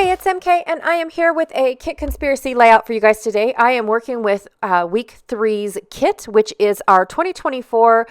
Hey, it's MK, and I am here with a kit conspiracy layout for you guys today. I am working with week three's kit, which is our 2024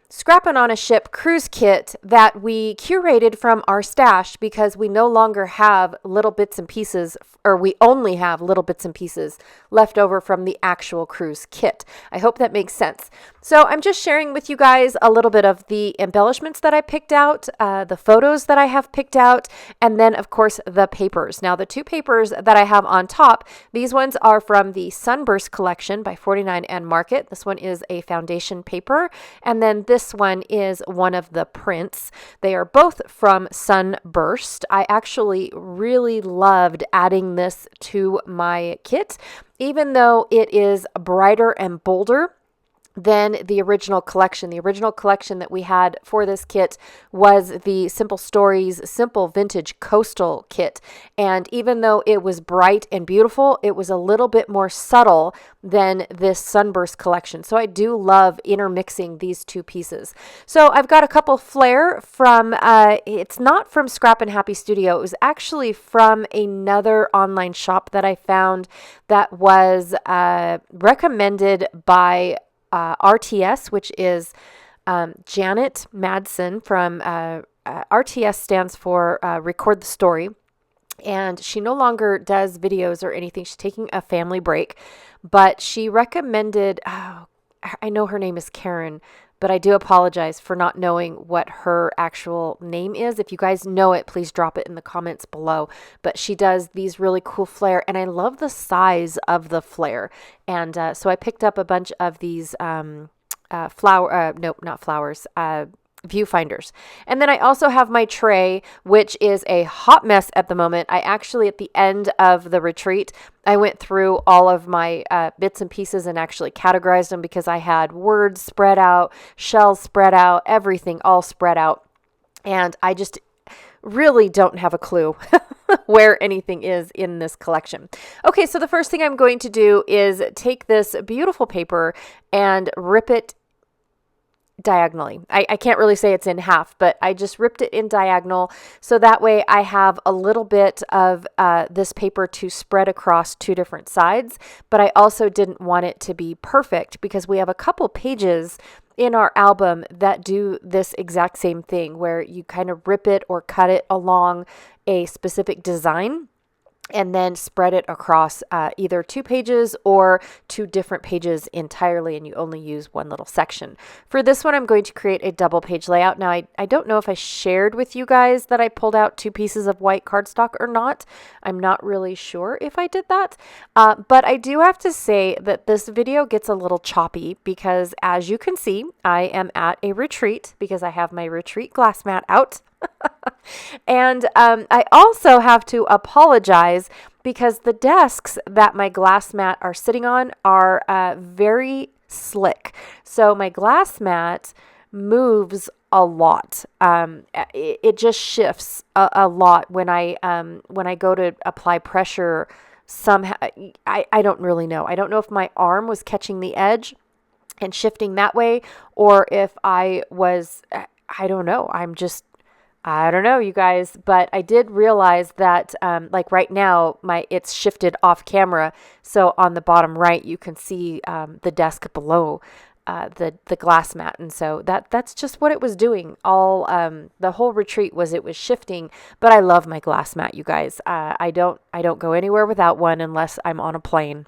Scrappin' on a Ship cruise kit that we curated from our stash because we no longer have little bits and pieces, or we only have little bits and pieces left over from the actual cruise kit. I hope that makes sense. So I'm just sharing with you guys a little bit of the embellishments that I picked out, the photos that I have picked out, and then of course the papers. Now the two papers that I have on top, these ones are from the Sunburst collection by 49 and Market. This one is a foundation paper, and then this one is one of the prints. They are both from Sunburst. I actually really loved adding this to my kit, even though it is brighter and bolder than the original collection. The original collection that we had for this kit was the Simple Stories Simple Vintage Coastal kit. And even though it was bright and beautiful, it was a little bit more subtle than this Sunburst collection. So I do love intermixing these two pieces. So I've got a couple flare from, it's not from Scrappin' Happy Studio. It was actually from another online shop that I found that was recommended by RTS, which is Janet Madsen from RTS stands for Record the Story. And she no longer does videos or anything. She's taking a family break. But she recommended, I know her name is Karen, but I do apologize for not knowing what her actual name is. If you guys know it, please drop it in the comments below. But she does these really cool flare, and I love the size of the flare. And so I picked up a bunch of these viewfinders. And then I also have my tray, which is a hot mess at the moment. I actually, at the end of the retreat, I went through all of my bits and pieces and actually categorized them because I had words spread out, shells spread out, everything all spread out. And I just really don't have a clue where anything is in this collection. Okay, so the first thing I'm going to do is take this beautiful paper and rip it diagonally. I can't really say it's in half, but I just ripped it in diagonal so that way I have a little bit of this paper to spread across two different sides, but I also didn't want it to be perfect because we have a couple pages in our album that do this exact same thing where you kind of rip it or cut it along a specific design and then spread it across either two pages or two different pages entirely, and you only use one little section. For this one, I'm going to create a double page layout. Now, I don't know if I shared with you guys that I pulled out two pieces of white cardstock or not. I'm not really sure if I did that, but I do have to say that this video gets a little choppy because, as you can see, I am at a retreat because I have my retreat glass mat out. And I also have to apologize because the desks that my glass mat are sitting on are very slick. So my glass mat moves a lot. It just shifts a lot when I go to apply pressure. Somehow, I don't really know. I don't know if my arm was catching the edge and shifting that way, or if I was, I don't know. I don't know, you guys, but I did realize that, like right now, it's shifted off camera. So on the bottom right, you can see the desk below the glass mat, and so that's just what it was doing. All the whole retreat it was shifting. But I love my glass mat, you guys. I don't go anywhere without one unless I'm on a plane.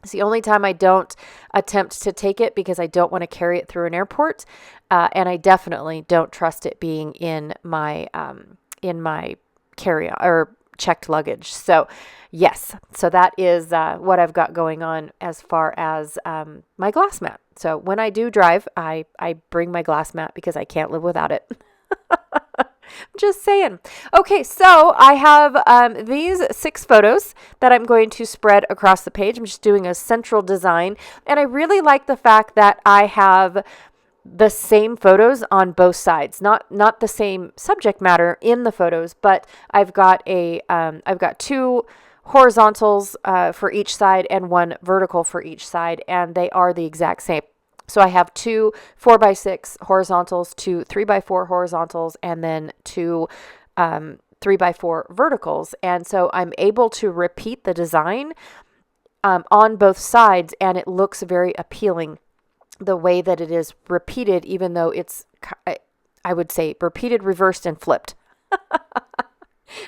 It's the only time I don't attempt to take it because I don't want to carry it through an airport, and I definitely don't trust it being in my carry-on or checked luggage. So yes, so that is what I've got going on as far as my glass mat. So when I do drive, I bring my glass mat because I can't live without it. Just saying. Okay, so I have these 6 photos that I'm going to spread across the page. I'm just doing a central design, and I really like the fact that I have the same photos on both sides, not the same subject matter in the photos, but I've got I've got 2 horizontals for each side and 1 vertical for each side, and they are the exact same. So I have 2 4x6 horizontals, 2 3x4 horizontals, and then 2 3x4 verticals. And so I'm able to repeat the design on both sides, and it looks very appealing the way that it is repeated, even though it's, I would say, repeated, reversed, and flipped.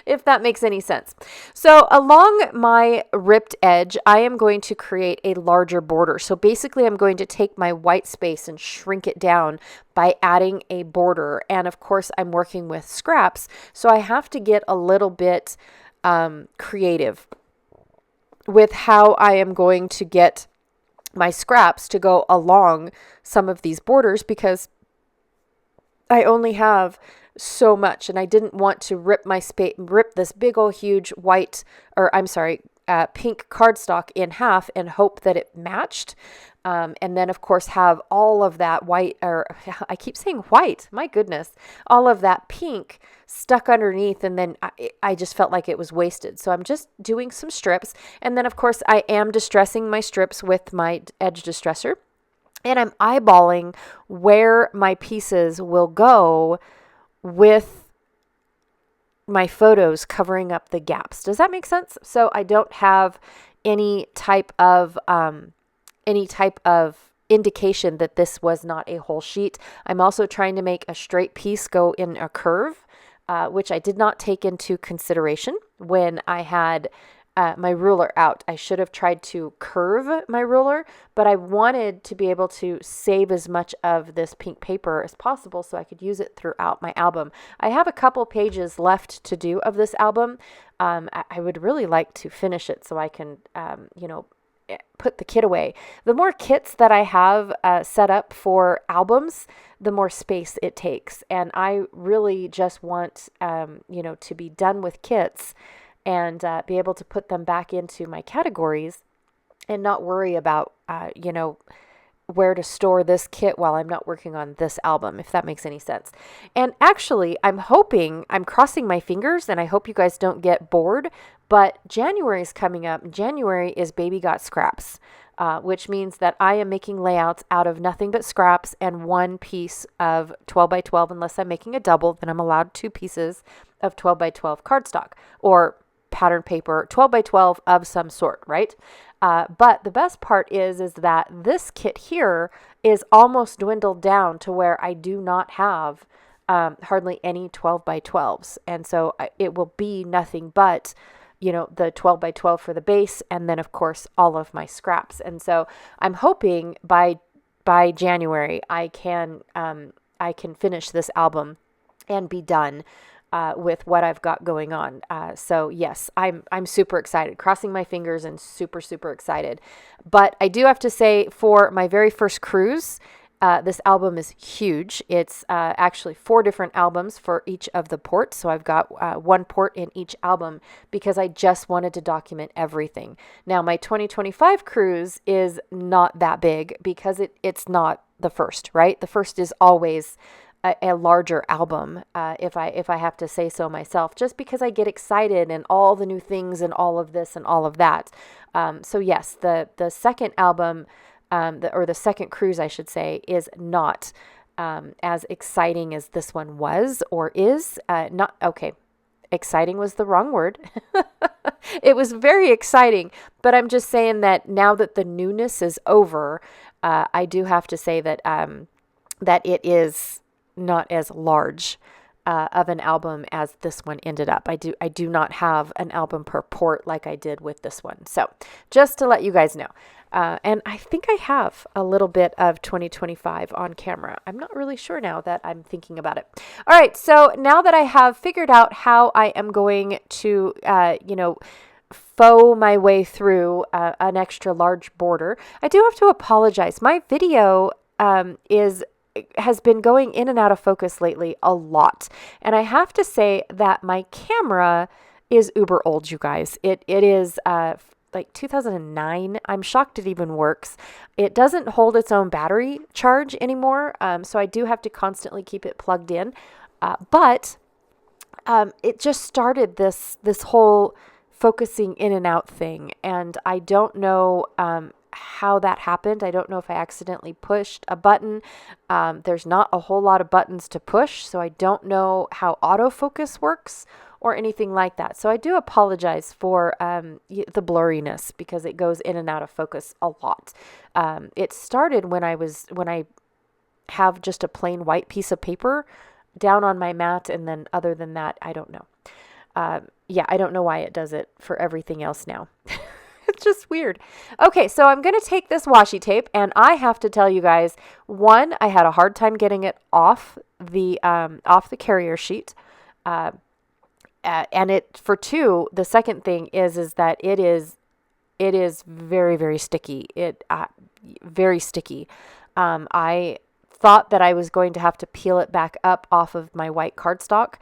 If that makes any sense. So along my ripped edge, I am going to create a larger border. So basically I'm going to take my white space and shrink it down by adding a border. And of course I'm working with scraps, so I have to get a little bit creative with how I am going to get my scraps to go along some of these borders, because I only have so much, and I didn't want to rip this big old huge pink cardstock in half and hope that it matched. And then of course have all of that white, or I keep saying white, my goodness, all of that pink stuck underneath. And then I just felt like it was wasted. So I'm just doing some strips. And then of course I am distressing my strips with my edge distressor, and I'm eyeballing where my pieces will go with my photos covering up the gaps. Does that make sense? So I don't have any type of indication that this was not a whole sheet. I'm also trying to make a straight piece go in a curve, which I did not take into consideration when I had my ruler out. I should have tried to curve my ruler, but I wanted to be able to save as much of this pink paper as possible so I could use it throughout my album. I have a couple pages left to do of this album. I would really like to finish it so I can, put the kit away. The more kits that I have set up for albums, the more space it takes. And I really just want, to be done with kits and be able to put them back into my categories and not worry about, where to store this kit while I'm not working on this album, if that makes any sense. And actually, I'm crossing my fingers, and I hope you guys don't get bored, but January is coming up. January is Baby Got Scraps, which means that I am making layouts out of nothing but scraps and one piece of 12 by 12, unless I'm making a double, then I'm allowed 2 pieces of 12 by 12 cardstock or pattern paper, 12 by 12 of some sort, right? But the best part is that this kit here is almost dwindled down to where I do not have hardly any 12 by 12s. And so it will be nothing but, the 12 by 12 for the base, and then of course all of my scraps. And so I'm hoping by January I can finish this album and be done with what I've got going on. So yes, I'm super excited, crossing my fingers and super, super excited. But I do have to say, for my very first cruise, this album is huge. It's actually 4 different albums for each of the ports. So I've got 1 port in each album because I just wanted to document everything. Now my 2025 cruise is not that big because it's not the first, right? The first is always a larger album, if I have to say so myself, just because I get excited and all the new things and all of this and all of that. So yes, the second album, the second cruise, I should say, is not as exciting as this one was or is. Not okay. Exciting was the wrong word. It was very exciting, but I'm just saying that now that the newness is over, I do have to say that that it is not as large of an album as this one ended up. I do not have an album per port like I did with this one. So just to let you guys know. And I think I have a little bit of 2025 on camera. I'm not really sure now that I'm thinking about it. All right. So now that I have figured out how I am going to, faux my way through an extra large border, I do have to apologize. My video has been going in and out of focus lately a lot. And I have to say that my camera is uber old, you guys. It is like 2009. I'm shocked it even works. It doesn't hold its own battery charge anymore. So I do have to constantly keep it plugged in. But it just started this whole focusing in and out thing. And I don't know how that happened. I don't know if I accidentally pushed a button. There's not a whole lot of buttons to push, so I don't know how autofocus works or anything like that. So I do apologize for the blurriness because it goes in and out of focus a lot. It started when I have just a plain white piece of paper down on my mat, and then other than that, I don't know. Yeah, I don't know why it does it for everything else now. It's just weird. Okay, so I'm going to take this washi tape, and I have to tell you guys, one, I had a hard time getting it off the carrier sheet. And for two, the second thing is that it is very, very sticky. Very sticky. I thought that I was going to have to peel it back up off of my white cardstock,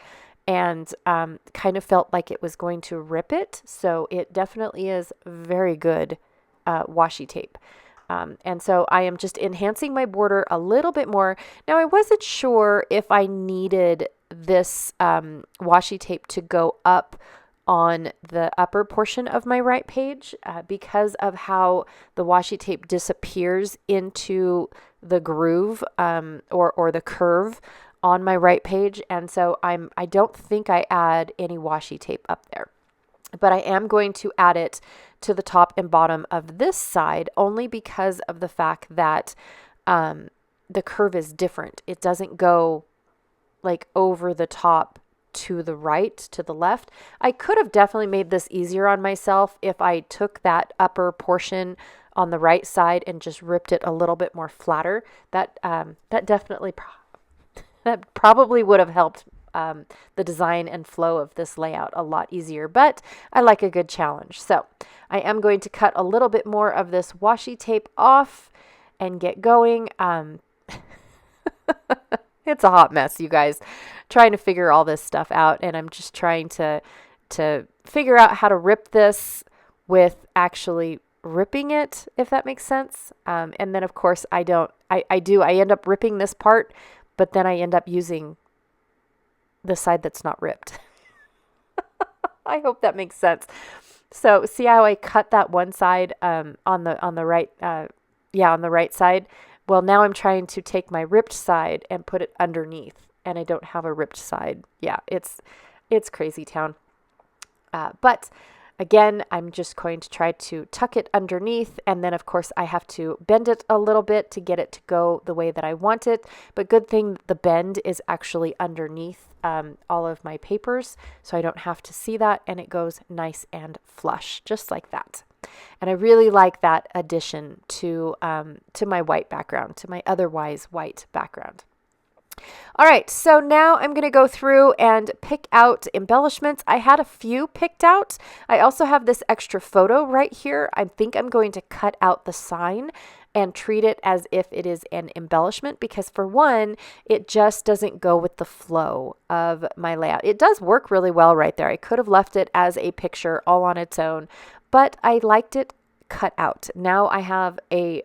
and kind of felt like it was going to rip it. So it definitely is very good washi tape. And so I am just enhancing my border a little bit more. Now, I wasn't sure if I needed this washi tape to go up on the upper portion of my right page because of how the washi tape disappears into the groove or the curve on my right page. And so I don't think I add any washi tape up there, but I am going to add it to the top and bottom of this side only because of the fact that the curve is different. It doesn't go like over the top to the right, to the left. I could have definitely made this easier on myself if I took that upper portion on the right side and just ripped it a little bit more flatter. That definitely that probably would have helped the design and flow of this layout a lot easier, but I like a good challenge. So I am going to cut a little bit more of this washi tape off and get going. It's a hot mess, you guys, trying to figure all this stuff out, and I'm just trying to figure out how to rip this with actually ripping it, if that makes sense. And then of course I end up ripping this part, but then I end up using the side that's not ripped. I hope that makes sense. So see how I cut that one side on the right on the right side. Well, now I'm trying to take my ripped side and put it underneath, and I don't have a ripped side. Yeah, it's crazy town. But again, I'm just going to try to tuck it underneath, and then of course I have to bend it a little bit to get it to go the way that I want it. But good thing the bend is actually underneath all of my papers, so I don't have to see that, and it goes nice and flush, just like that. And I really like that addition to my white background, to my otherwise white background. All right, so now I'm going to go through and pick out embellishments. I had a few picked out. I also have this extra photo right here. I think I'm going to cut out the sign and treat it as if it is an embellishment because, for one, it just doesn't go with the flow of my layout. It does work really well right there. I could have left it as a picture all on its own, but I liked it cut out. Now I have a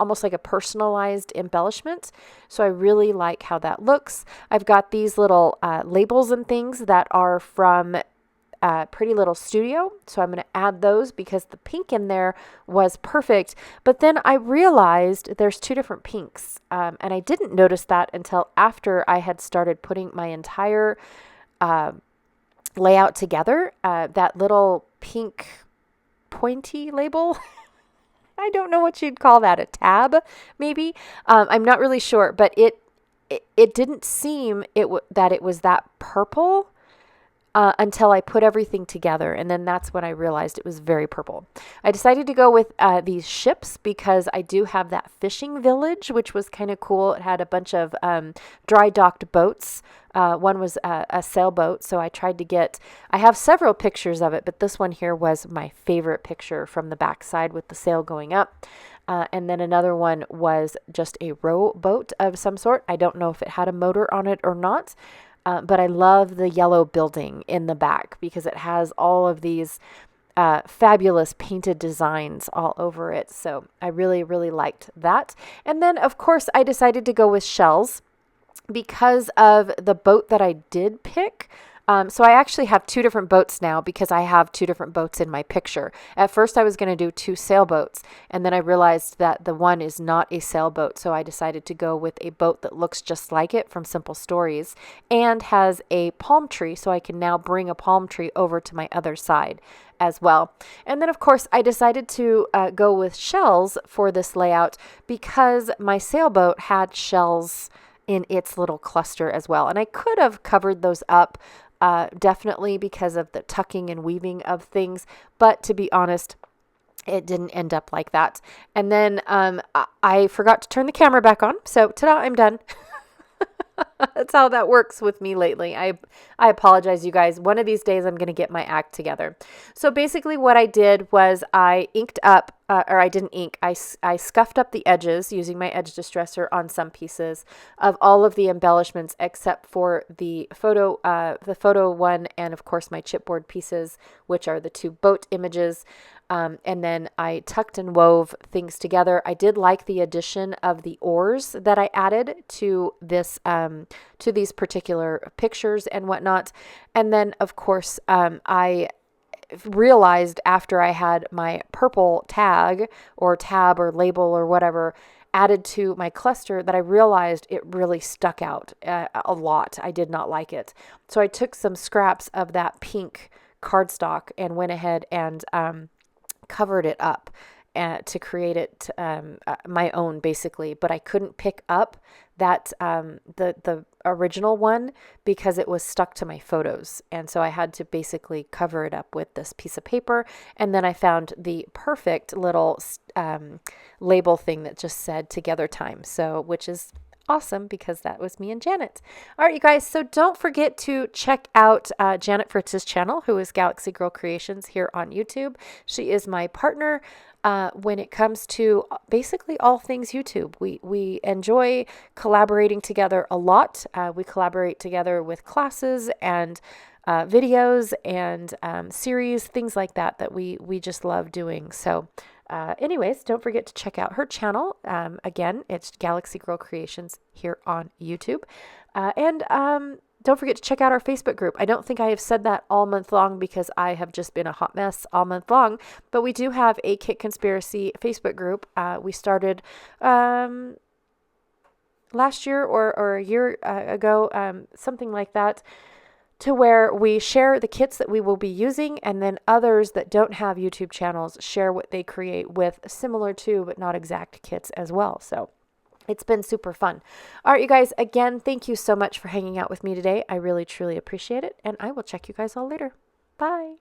almost like a personalized embellishment, so I really like how that looks. I've got these little labels and things that are from Pretty Little Studio, so I'm going to add those because the pink in there was perfect. But then I realized there's two different pinks, and I didn't notice that until after I had started putting my entire layout together. That little pink pointy label, I don't know what you'd call that, a tab maybe. I'm not really sure, but it didn't seem that it was that purple until I put everything together, and then that's when I realized it was very purple. I decided to go with these ships because I do have that fishing village, which was kind of cool. It had a bunch of dry docked boats. One was a sailboat, so I tried to get, I have several pictures of it, but this one here was my favorite picture from the backside with the sail going up. And then another one was just a rowboat of some sort. I don't know if it had a motor on it or not. But I love the yellow building in the back because it has all of these fabulous painted designs all over it. So I really, really liked that. And then, of course, I decided to go with shells because of the boat that I did pick. So I actually have two different boats now because I have two different boats in my picture. At first I was going to do two sailboats, and then I realized that the one is not a sailboat, so I decided to go with a boat that looks just like it from Simple Stories and has a palm tree, so I can now bring a palm tree over to my other side as well. And then of course I decided to go with shells for this layout because my sailboat had shells in its little cluster as well. And I could have covered those up definitely because of the tucking and weaving of things. But to be honest, it didn't end up like that. And then I forgot to turn the camera back on. So ta-da, I'm done. That's how that works with me lately. I apologize, you guys. One of these days I'm going to get my act together. So basically what I did was I inked up, or I didn't ink, I scuffed up the edges using my edge distressor on some pieces of all of the embellishments except for the photo one, and of course my chipboard pieces, which are the two boat images. And then I tucked and wove things together. I did like the addition of the oars that I added to this, to these particular pictures and whatnot. And then, of course, I realized after I had my purple tag or tab or label or whatever added to my cluster that I realized it really stuck out a lot. I did not like it. So I took some scraps of that pink cardstock and went ahead and covered it up to create it my own, basically. But I couldn't pick up that the original one because it was stuck to my photos, and so I had to basically cover it up with this piece of paper. And then I found the perfect little label thing that just said "Together Time," so which is awesome because that was me and Janet. All right, you guys, so don't forget to check out Janet Fritz's channel, who is Galaxy Girl Creations here on YouTube. She is my partner when it comes to basically all things YouTube. We enjoy collaborating together a lot. We collaborate together with classes and videos and series, things like that that we just love doing. So anyways, don't forget to check out her channel. Again, it's Galaxy Girl Creations here on YouTube. And don't forget to check out our Facebook group. I don't think I have said that all month long because I have just been a hot mess all month long, but we do have a Kit Conspiracy Facebook group. We started last year or a year ago, something like that, to where we share the kits that we will be using, and then others that don't have YouTube channels share what they create with similar to but not exact kits as well. So it's been super fun. All right, you guys, again, thank you so much for hanging out with me today. I really, truly appreciate it, and I will check you guys all later. Bye.